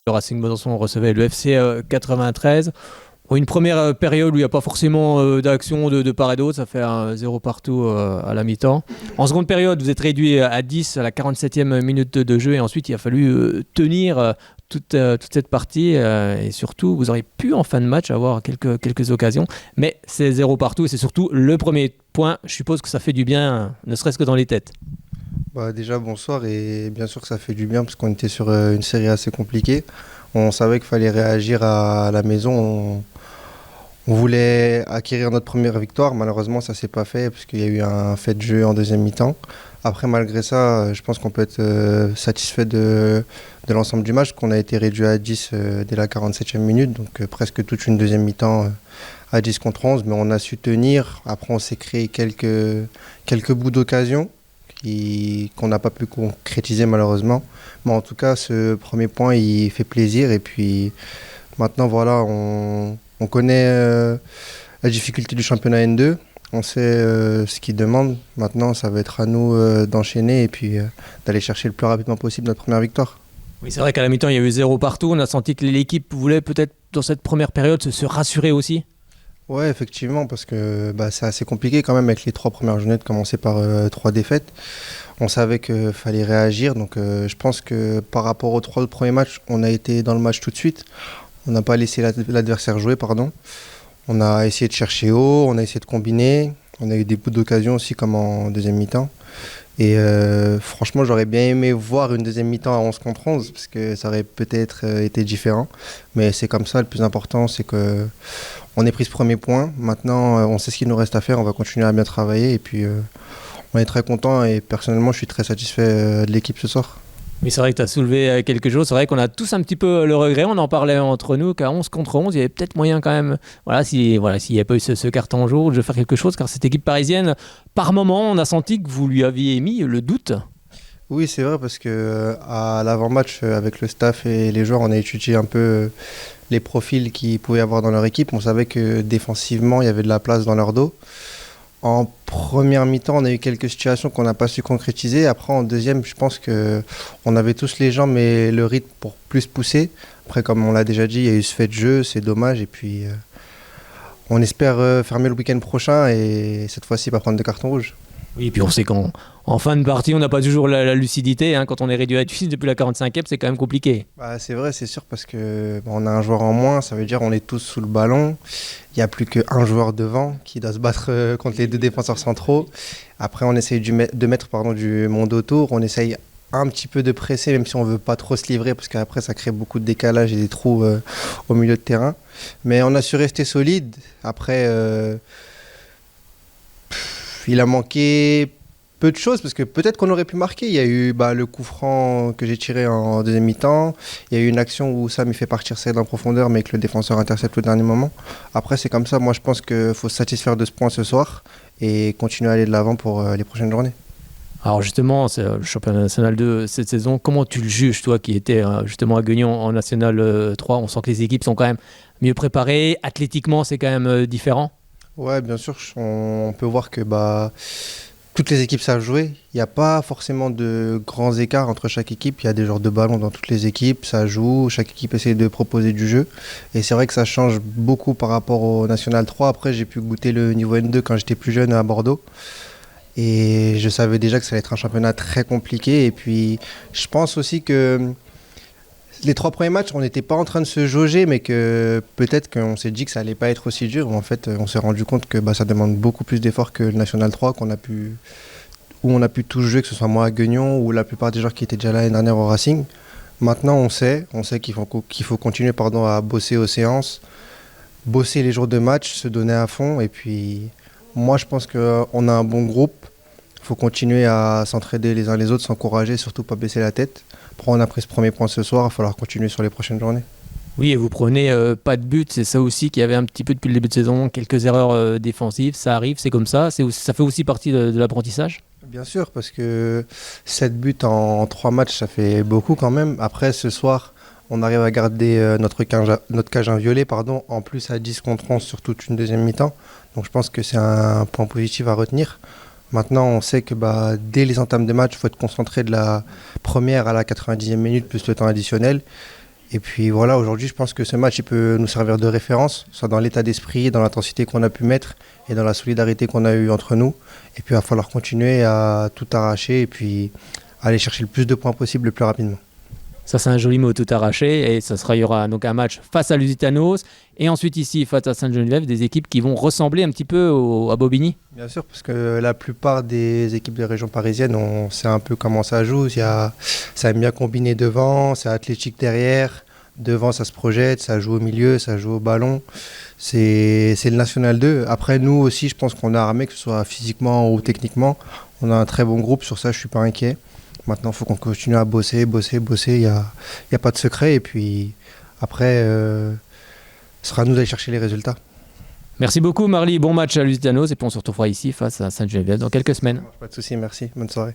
Le Racing Besançon recevait le FC 93. Bon, une première période où il n'y a pas forcément d'action de part et d'autre, ça fait un 0 partout à la mi-temps. En seconde période, vous êtes réduit à 10 à la 47e minute de jeu et ensuite il a fallu tenir toute cette partie et surtout vous auriez pu en fin de match avoir quelques occasions, mais c'est 0 partout et c'est surtout le premier point. Je suppose que ça fait du bien, ne serait-ce que dans les têtes. Bah, déjà, bonsoir, et bien sûr que ça fait du bien parce qu'on était sur une série assez compliquée. On savait qu'il fallait réagir à la maison. On voulait acquérir notre première victoire. Malheureusement, ça ne s'est pas fait parce qu'il y a eu un fait de jeu en deuxième mi-temps. Après, malgré ça, je pense qu'on peut être satisfait de l'ensemble du match, qu'on a été réduit à 10 dès la 47e minute, donc presque toute une deuxième mi-temps à 10 contre 11, mais on a su tenir. Après, on s'est créé quelques bouts d'occasion qu'on n'a pas pu concrétiser malheureusement. Mais en tout cas, ce premier point, il fait plaisir. Et puis maintenant, voilà, on connaît la difficulté du championnat N2. On sait ce qu'il demande. Maintenant, ça va être à nous d'enchaîner et puis d'aller chercher le plus rapidement possible notre première victoire. Oui, c'est vrai qu'à la mi-temps, il y a eu 0 partout. On a senti que l'équipe voulait peut-être dans cette première période se rassurer aussi. Ouais, effectivement, parce que c'est assez compliqué quand même avec les 3 premières journées de commencer par 3 défaites. On savait qu'il fallait réagir, donc je pense que par rapport aux 3 premiers matchs, on a été dans le match tout de suite. On n'a pas laissé l'adversaire jouer, pardon. On a essayé de chercher haut, on a essayé de combiner. On a eu des bouts d'occasion aussi comme en deuxième mi-temps. Et franchement, j'aurais bien aimé voir une deuxième mi-temps à 11 contre 11 parce que ça aurait peut-être été différent. Mais c'est comme ça, le plus important, c'est qu'on ait pris ce premier point. Maintenant, on sait ce qu'il nous reste à faire, on va continuer à bien travailler. Et puis, on est très content et personnellement, je suis très satisfait de l'équipe ce soir. Oui, c'est vrai que tu as soulevé quelque chose. C'est vrai qu'on a tous un petit peu le regret. On en parlait entre nous qu'à 11 contre 11, il y avait peut-être moyen quand même, s'il n'y avait pas eu ce carton jaune, de faire quelque chose. Car cette équipe parisienne, par moment, on a senti que vous lui aviez émis le doute. Oui, c'est vrai parce que à l'avant-match, avec le staff et les joueurs, on a étudié un peu les profils qu'ils pouvaient avoir dans leur équipe. On savait que défensivement, il y avait de la place dans leur dos. En première mi-temps, on a eu quelques situations qu'on n'a pas su concrétiser. Après, en deuxième, je pense qu'on avait tous les jambes et le rythme pour plus pousser. Après, comme on l'a déjà dit, il y a eu ce fait de jeu, c'est dommage. Et puis, on espère fermer le week-end prochain et cette fois-ci pas prendre de carton rouge. Oui, et puis on sait qu'en fin de partie, on n'a pas toujours la lucidité. Quand on est réduit à 10 depuis la 45e, c'est quand même compliqué. C'est vrai, c'est sûr, parce que on a un joueur en moins, ça veut dire on est tous sous le ballon. Il n'y a plus qu'un joueur devant qui doit se battre contre les 2 défenseurs centraux. Après, on essaye de mettre du monde autour. On essaye un petit peu de presser, même si on ne veut pas trop se livrer, parce qu'après, ça crée beaucoup de décalage et des trous au milieu de terrain. Mais on a su rester solide. Après, il a manqué peu de choses parce que peut-être qu'on aurait pu marquer. Il y a eu le coup franc que j'ai tiré en deuxième mi-temps. Il y a eu une action où Sam il fait partir Saïd en profondeur mais que le défenseur intercepte au dernier moment. Après, c'est comme ça. Moi, je pense qu'il faut se satisfaire de ce point ce soir et continuer à aller de l'avant pour les prochaines journées. Alors justement, c'est le championnat national 2 cette saison. Comment tu le juges, toi qui étais justement à Guignon en national 3? On sent que les équipes sont quand même mieux préparées. Athlétiquement, c'est quand même différent. Ouais, bien sûr, on peut voir que toutes les équipes savent jouer. Il n'y a pas forcément de grands écarts entre chaque équipe. Il y a des genres de ballons dans toutes les équipes. Ça joue. Chaque équipe essaie de proposer du jeu. Et c'est vrai que ça change beaucoup par rapport au National 3. Après, j'ai pu goûter le niveau N2 quand j'étais plus jeune à Bordeaux. Et je savais déjà que ça allait être un championnat très compliqué. Et puis, je pense aussi que les 3 premiers matchs, on n'était pas en train de se jauger, mais que peut-être qu'on s'est dit que ça allait pas être aussi dur. En fait, on s'est rendu compte que ça demande beaucoup plus d'efforts que le National 3, où on a pu tous jouer, que ce soit moi à Guignon ou la plupart des joueurs qui étaient déjà là l'année dernière au Racing. Maintenant, on sait qu'il faut continuer à bosser aux séances, bosser les jours de match, se donner à fond. Et puis, moi, je pense qu'on a un bon groupe. Il faut continuer à s'entraider les uns les autres, s'encourager, surtout pas baisser la tête. Après, on a pris ce premier point ce soir, il va falloir continuer sur les prochaines journées. Oui, et vous prenez pas de but, c'est ça aussi qu'il y avait un petit peu depuis le début de saison, quelques erreurs défensives, ça arrive, c'est comme ça, ça fait aussi partie de l'apprentissage. Bien sûr, parce que 7 buts en 3 matchs, ça fait beaucoup quand même. Après, ce soir, on arrive à garder notre cage inviolée, en plus à 10 contre 11 sur toute une deuxième mi-temps. Donc je pense que c'est un point positif à retenir. Maintenant, on sait que dès les entames de match, il faut être concentré de la première à la 90e minute, plus le temps additionnel. Et puis voilà, aujourd'hui, je pense que ce match il peut nous servir de référence, soit dans l'état d'esprit, dans l'intensité qu'on a pu mettre et dans la solidarité qu'on a eue entre nous. Et puis il va falloir continuer à tout arracher et puis aller chercher le plus de points possible le plus rapidement. Ça, c'est un joli mot, tout arraché. Et il y aura donc un match face à Lusitanos et ensuite ici face à Sainte-Geneviève, des équipes qui vont ressembler un petit peu à Bobigny. Bien sûr, parce que la plupart des équipes de région parisienne, on sait un peu comment ça joue. Ça aime bien combiner devant, c'est athlétique derrière. Devant, ça se projette, ça joue au milieu, ça joue au ballon. C'est le National 2. Après, nous aussi, je pense qu'on a armé, que ce soit physiquement ou techniquement. On a un très bon groupe, sur ça, je ne suis pas inquiet. Maintenant, il faut qu'on continue à bosser. Il n'y a pas de secret. Et puis, après, ce sera à nous d'aller chercher les résultats. Merci beaucoup, Marly. Bon match à Lusitanos. Et puis on se retrouvera ici face à Sainte-Geneviève dans quelques semaines. Pas de souci, merci. Bonne soirée.